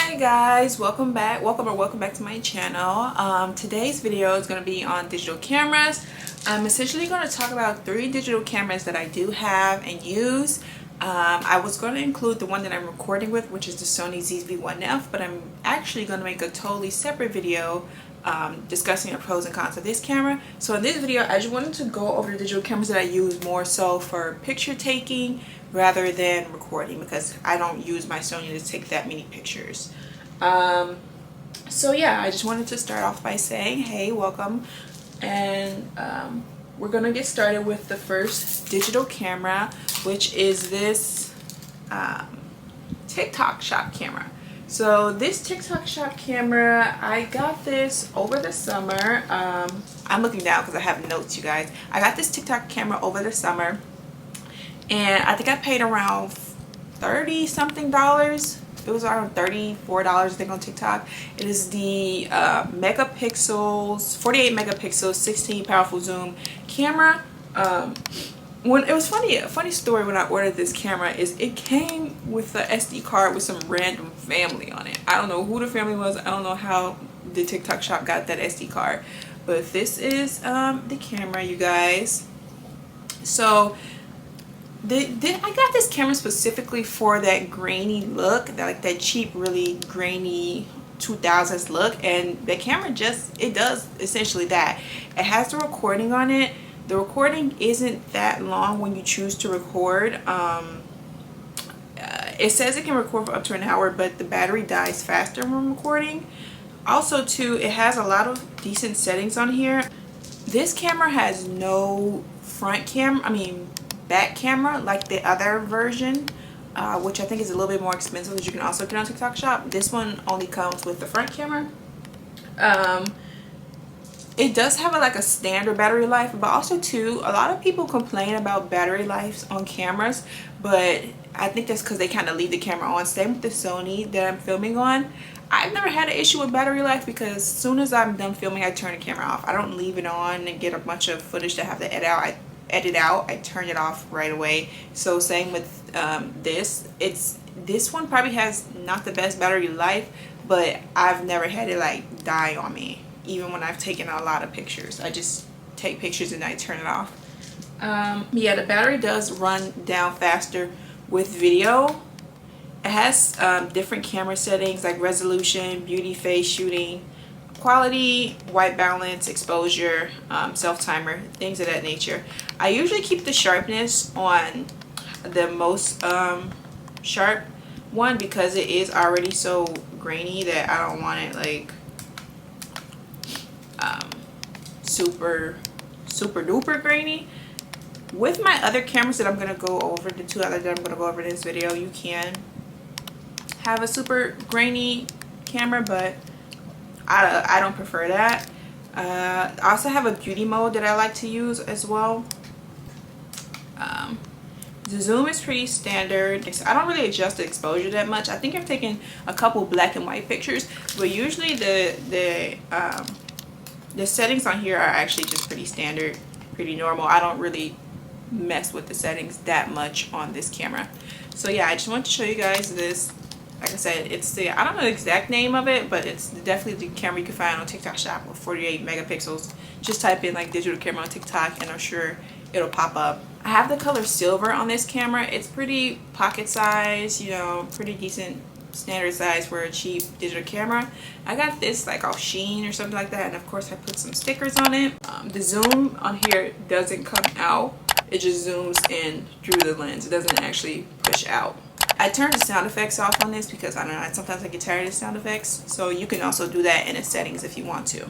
Hi guys, welcome back to my channel. Today's video is going to be on digital cameras. I'm essentially going to talk about 3 digital cameras that I do have and use. I was going to include the one that I'm recording with, which is the Sony ZV-1F, but I'm actually going to make a totally separate video discussing the pros and cons of this camera. So in this video I just wanted to go over the digital cameras that I use more so for picture taking rather than recording, because I don't use my Sony to take that many pictures. So yeah, I just wanted to start off by saying hey, welcome, and we're gonna get started with the first digital camera, which is this TikTok shop camera. So this TikTok shop camera, I got this over the summer. I'm looking down because I have notes, you guys. I got this TikTok camera over the summer, and I think I paid around $30 something. It was around $34, I think, on TikTok. It is the megapixels, 48 megapixels, 16 powerful zoom camera. When it was funny, a funny story when I ordered this camera is it came with a SD card with some random family on it. I don't know who the family was. I don't know how the TikTok shop got that SD card, but this is the camera, you guys. So I got this camera specifically for that grainy look, that cheap, really grainy 2000s look, and the camera it does essentially that. It has the recording on it. The recording isn't that long when you choose to record. It says it can record for up to an hour, but the battery dies faster when recording. Also too, it has a lot of decent settings on here. This camera has no back camera like the other version, which I think is a little bit more expensive, that you can also get on TikTok shop. This one only comes with the front camera. It does have a standard battery life, but also too, a lot of people complain about battery lives on cameras, but I think that's because they kind of leave the camera on. Same with the Sony that I'm filming on. I've never had an issue with battery life, because as soon as I'm done filming, I turn the camera off. I don't leave it on and get a bunch of footage that I have to edit out. I turn it off right away. So same with this one probably has not the best battery life, but I've never had it die on me. Even when I've taken a lot of pictures, I just take pictures and I turn it off. Yeah, the battery does run down faster with video. It has different camera settings like resolution, beauty, phase shooting, quality, white balance, exposure, self timer, things of that nature. I usually keep the sharpness on the most sharp one, because it is already so grainy that I don't want it super duper grainy. With my other cameras that I'm going to go over, the 2 other that I'm going to go over in this video, you can have a super grainy camera, but I don't prefer that. I also have a beauty mode that I like to use as well. The zoom is pretty standard. I don't really adjust the exposure that much. I think I've taken a couple black and white pictures, but usually the settings on here are actually just pretty standard, pretty normal. I don't really mess with the settings that much on this camera. So yeah, I just wanted to show you guys this. Like I said, it's I don't know the exact name of it, but it's definitely the camera you can find on TikTok shop with 48 megapixels. Just type in digital camera on TikTok and I'm sure it'll pop up. I have the color silver on this camera. It's pretty pocket size, pretty decent standard size for a cheap digital camera. I got this off Sheen or something like that, and of course I put some stickers on it. The zoom on here doesn't come out. It just zooms in through the lens. It doesn't actually push out. I turned the sound effects off on this because I don't know, sometimes I get tired of the sound effects. So you can also do that in the settings if you want to.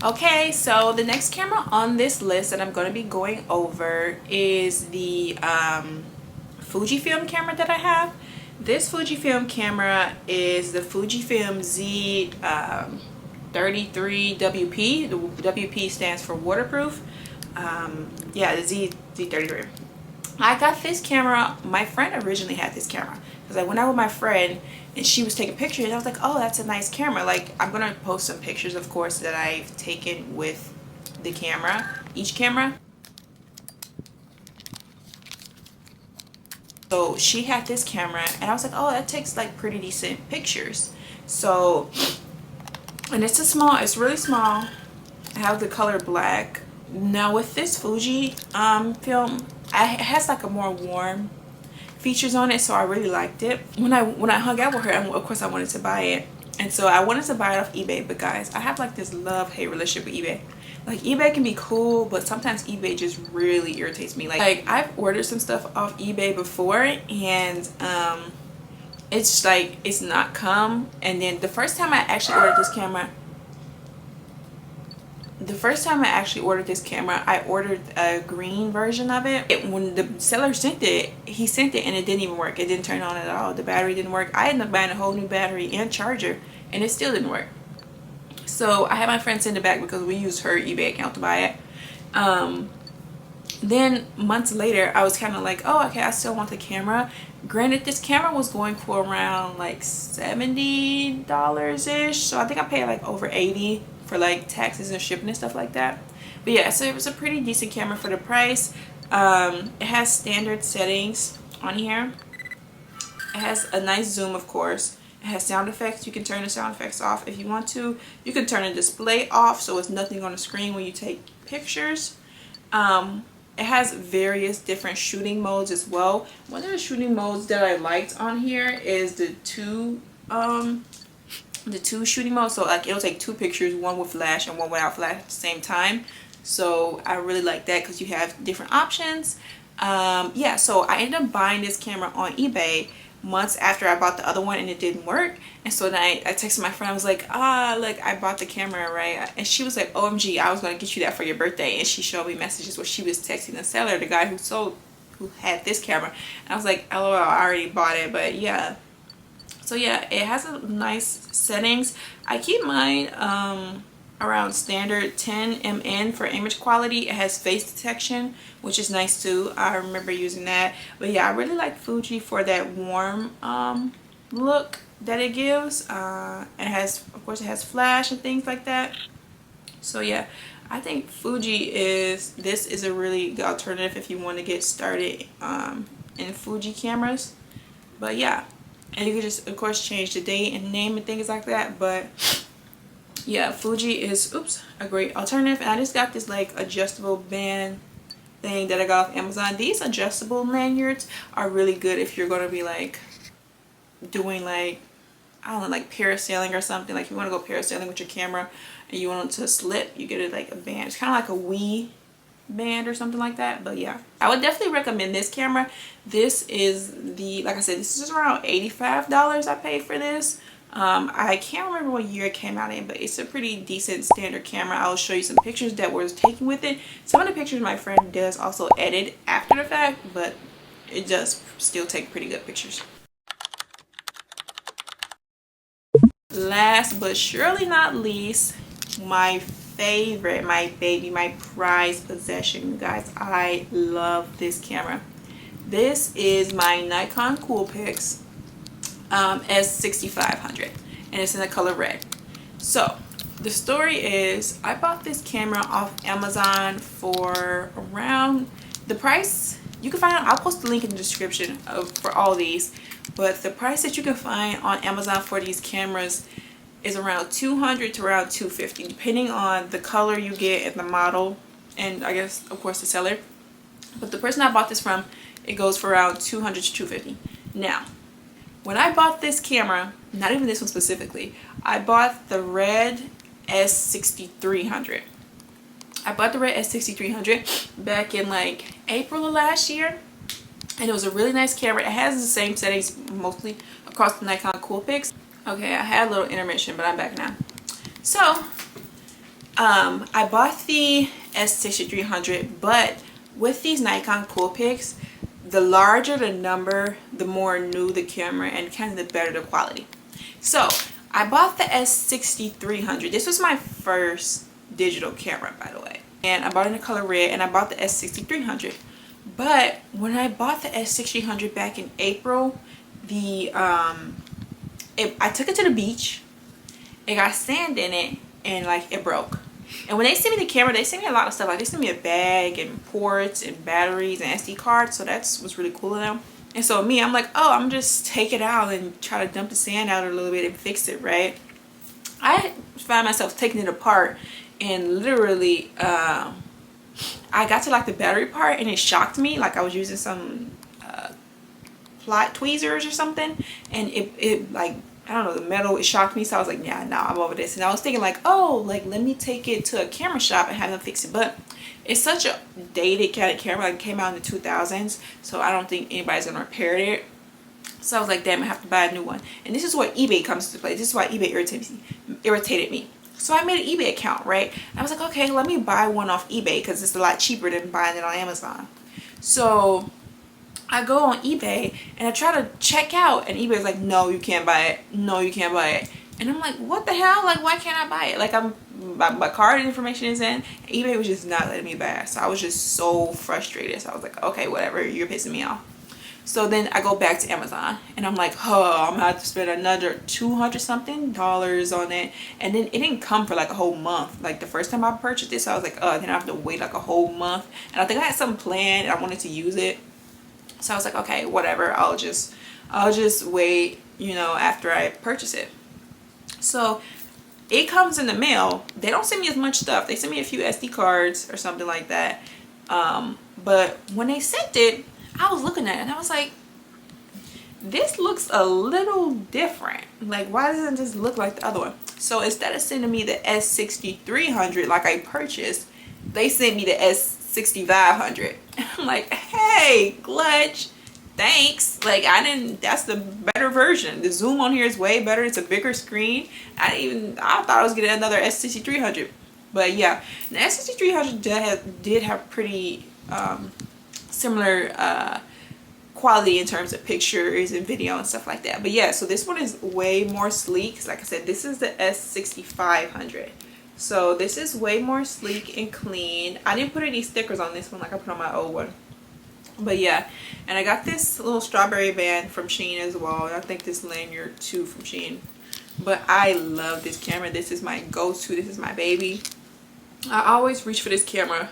Okay, so the next camera on this list that I'm going to be going over is the Fujifilm camera that I have. This Fujifilm camera is the Fujifilm Z33WP. The WP stands for waterproof. Yeah, the Z33. I got this camera. My friend originally had this camera because I went out with my friend and she was taking pictures, and I was like, oh, that's a nice camera. I'm gonna post some pictures, of course, that I've taken with the camera, each camera. So she had this camera and I was like, oh, that takes like pretty decent pictures. So, and it's really small. I have the color black. Now with this Fuji film, it has like a more warm features on it, so I really liked it. When I hung out with her, of course I wanted to buy it, and so I wanted to buy it off eBay. But guys, I have like this love-hate relationship with eBay. Like, eBay can be cool, but sometimes eBay just really irritates me. Like I've ordered some stuff off eBay before, and it's like it's not come. And then the first time I actually ordered this camera, I ordered a green version of it. When the seller sent it, he sent it and it didn't even work. It didn't turn on at all. The battery didn't work. I ended up buying a whole new battery and charger, and it still didn't work. So I had my friend send it back because we used her eBay account to buy it. Then months later, I was kind of like, oh, okay, I still want the camera. Granted, this camera was going for around like $70-ish. So I think I paid like over 80 for like taxes and shipping and stuff like that. But yeah, so it was a pretty decent camera for the price. It has standard settings on here. It has a nice zoom, of course. It has sound effects. You can turn the sound effects off if you want to. You can turn the display off so it's nothing on the screen when you take pictures. It has various different shooting modes as well. One of the shooting modes that I liked on here is the two shooting modes. So like it'll take two pictures, one with flash and one without flash at the same time. So I really like that because you have different options. Yeah, so I ended up buying this camera on eBay months after I bought the other one, and it didn't work. And so then I texted my friend. I was like, like I bought the camera, right? And she was like, OMG, I was gonna get you that for your birthday. And she showed me messages where she was texting the seller, the guy who had this camera. And I was like, LOL, I already bought it. But yeah, so yeah, it has a nice settings. I keep mine around standard 10 mn for image quality. It has face detection, which is nice too. I remember using that. But yeah, I really like Fuji for that warm look that it gives. It has, of course, it has flash and things like that. So yeah, I think this is a really good alternative if you want to get started in Fuji cameras. But yeah, and you can just, of course, change the date and name and things like that. But yeah, Fuji is a great alternative. And I just got this like adjustable band thing that I got off Amazon. These adjustable lanyards are really good if you're going to be like doing like, I don't know, like parasailing or something. Like you want to go parasailing with your camera and you want it to slip, you get it like a band. It's kind of like a Wii band or something like that. But yeah, I would definitely recommend this camera. This is like I said, this is around $85 I paid for this. I can't remember what year it came out in, but it's a pretty decent standard camera. I'll show you some pictures that were taken with it. Some of the pictures my friend does also edit after the fact, but it does still take pretty good pictures. Last but surely not least, my favorite, my baby, my prized possession, you guys. I love this camera. This is my Nikon Coolpix S6500, and it's in the color red. So the story is, I bought this camera off Amazon for around the price you can find out. I'll post the link in the description for all these, but the price that you can find on Amazon for these cameras is around $200 to around $250, depending on the color you get and the model, and I guess of course the seller. But the person I bought this from, it goes for around $200 to $250. Now, when I bought this camera, not even this one specifically, I bought the red S6300. I bought the red S6300 back in like April of last year, and it was a really nice camera. It has the same settings mostly across the Nikon Coolpix. Okay, I had a little intermission, but I'm back now. So, I bought the S6300, but with these Nikon Coolpix, the larger the number, the more new the camera and kind of the better the quality. So I bought the S6300. This was my first digital camera, by the way. And I bought it in the color red, and I bought the S6300. But when I bought the S6300 back in April, I took it to the beach. It got sand in it, and like it broke. And when they sent me the camera, they sent me a lot of stuff. Like they sent me a bag and ports and batteries and SD cards. So that was really cool of them. And so me, I'm like, oh, I'm just take it out and try to dump the sand out a little bit and fix it, right? I find myself taking it apart, and literally I got to like the battery part and it shocked me, like I was using some plot tweezers or something, and it like, I don't know, the metal, it shocked me. So I was like, yeah, no, I'm over this. And I was thinking like, oh, like let me take it to a camera shop and have them fix it. But it's such a dated kind of camera, like it came out in the 2000s, so I don't think anybody's gonna repair it. So I was like, damn, I have to buy a new one. And this is what eBay comes to play. This is why eBay irritated me. So I made an eBay account, right? I was like, okay, let me buy one off eBay because it's a lot cheaper than buying it on Amazon. So I go on eBay and I try to check out, and eBay's like, no, you can't buy it. No, you can't buy it. And I'm like, what the hell? Like, why can't I buy it? Like, my card information is in. eBay was just not letting me buy it. So I was just so frustrated. So I was like, okay, whatever, you're pissing me off. So then I go back to Amazon and I'm like, oh, I'm gonna have to spend another $200 something on it. And then it didn't come for like a whole month. Like the first time I purchased this, I was like, oh, then I have to wait like a whole month. And I think I had something planned. I wanted to use it. So I was like, okay, whatever, I'll just wait, you know, after I purchase it. So it comes in the mail. They don't send me as much stuff. They send me a few SD cards or something like that. But when they sent it, I was looking at it and I was like, this looks a little different. Like, why doesn't it just look like the other one? So instead of sending me the S6300 like I purchased, they sent me the S6500. I'm like, hey, Glutch, thanks. Like, that's the better version. The zoom on here is way better. It's a bigger screen. I thought I was getting another S6300. But yeah, the S6300 did have pretty similar quality in terms of pictures and video and stuff like that. But yeah, so this one is way more sleek. Like I said, this is the S6500. So this is way more sleek and clean. I didn't put any stickers on this one like I put on my old one. But yeah, and I got this little strawberry band from Shein as well. And I think this lanyard too from Shein. But I love this camera. This is my go-to. This is my baby. I always reach for this camera.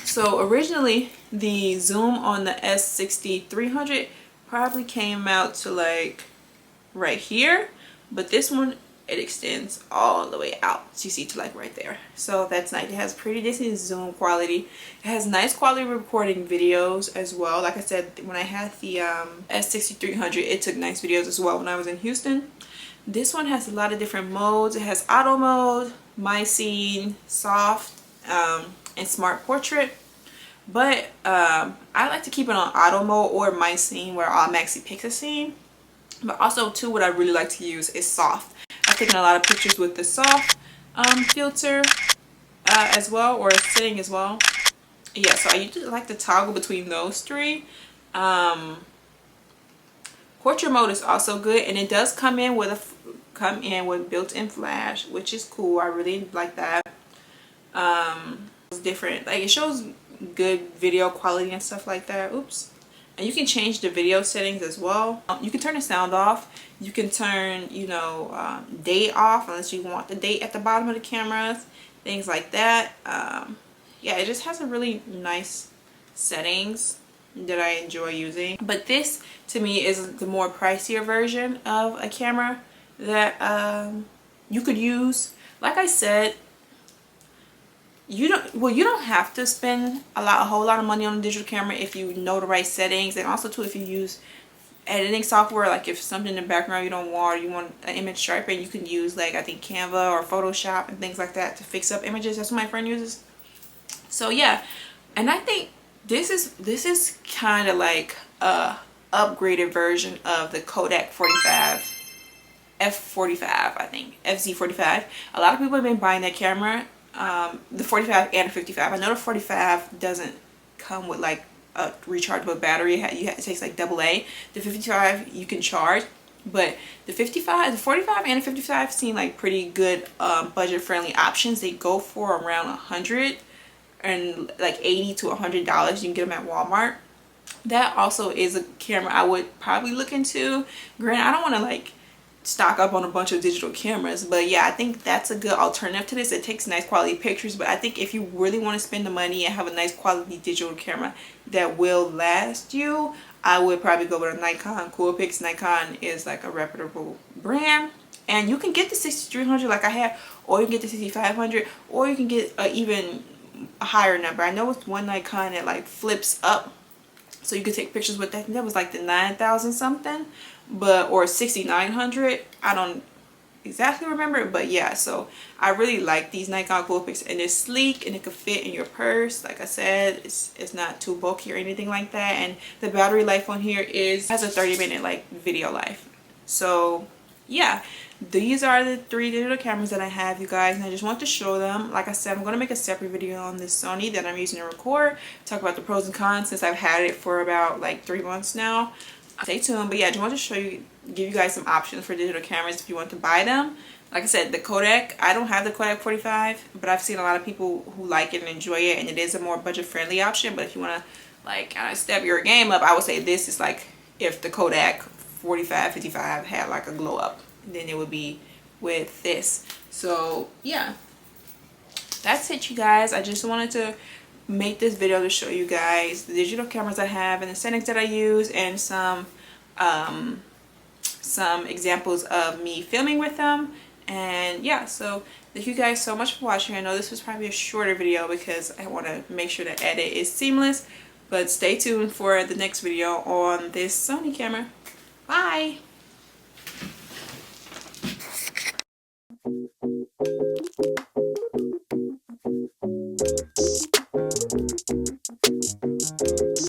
So originally the zoom on the S6300 probably came out to like right here, but this one, it extends all the way out, so you see, to like right there. So that's nice. It has pretty decent zoom quality. It has nice quality recording videos as well. Like I said, when I had the S6300, it took nice videos as well when I was in Houston. This one has a lot of different modes. It has auto mode, my scene, soft, and smart portrait. But I like to keep it on auto mode or my scene, where I'll automatically pick a scene. But also too, what I really like to use is soft. I've taken a lot of pictures with the soft filter as well, or sitting as well. Yeah, so I usually like to toggle between those three. Portrait mode is also good, and it does come in with built-in flash, which is cool. I really like that. It's different. Like, it shows good video quality and stuff like that. Oops. And you can change the video settings as well. You can turn the sound off. You can turn, you know, date off unless you want the date at the bottom of the cameras, things like that. Yeah, it just has a really nice settings that I enjoy using. But this to me is the more pricier version of a camera that you could use. Like I said, you don't have to spend a whole lot of money on a digital camera if you know the right settings, and also too if you use editing software. Like if something in the background you don't want, or you want an image sharper, you can use, like, I think Canva or Photoshop and things like that to fix up images. That's what my friend uses. So yeah, and I think this is kind of like a upgraded version of the Kodak 45 F45, I think FZ45. A lot of people have been buying that camera, the 45 and the 55. I know the 45 doesn't come with like a rechargeable battery. It takes like AA. The 55 you can charge, but the 45 and the 55 seem like pretty good budget friendly options. They go for around $100 and like $80 to $100. You can get them at Walmart. That also is a camera I would probably look into. Granted, I don't want to like stock up on a bunch of digital cameras. But yeah, I think that's a good alternative to this. It takes nice quality pictures, but I think if you really want to spend the money and have a nice quality digital camera that will last you, I would probably go with a Nikon Coolpix. Nikon is like a reputable brand, and you can get the 6300 like I have, or you can get the 6500, or you can get a even higher number. I know it's one Nikon that like flips up, so you could take pictures with that. That was like the 9,000 something, but or 6,900. I don't exactly remember, but yeah. So I really like these Nikon Coolpix, and it's sleek and it could fit in your purse. Like I said, it's not too bulky or anything like that. And the battery life on here has a 30-minute like video life. So yeah, these are the 3 digital cameras that I have, you guys, and I just want to show them. Like I said, I'm going to make a separate video on this Sony that I'm using to record, talk about the pros and cons since I've had it for about like 3 months now. Stay tuned. But yeah, I just want to show you, give you guys some options for digital cameras if you want to buy them. Like I said, the Kodak, I don't have the Kodak 45, but I've seen a lot of people who like it and enjoy it, and it is a more budget friendly option. But if you want to like kind of step your game up, I would say this is like if the Kodak 45, 55 had like a glow up, then it would be with this. So yeah, that's it, you guys. I just wanted to make this video to show you guys the digital cameras I have and the settings that I use, and some examples of me filming with them. And yeah, so thank you guys so much for watching. I know this was probably a shorter video because I want to make sure the edit is seamless, but stay tuned for the next video on this Sony camera. Bye.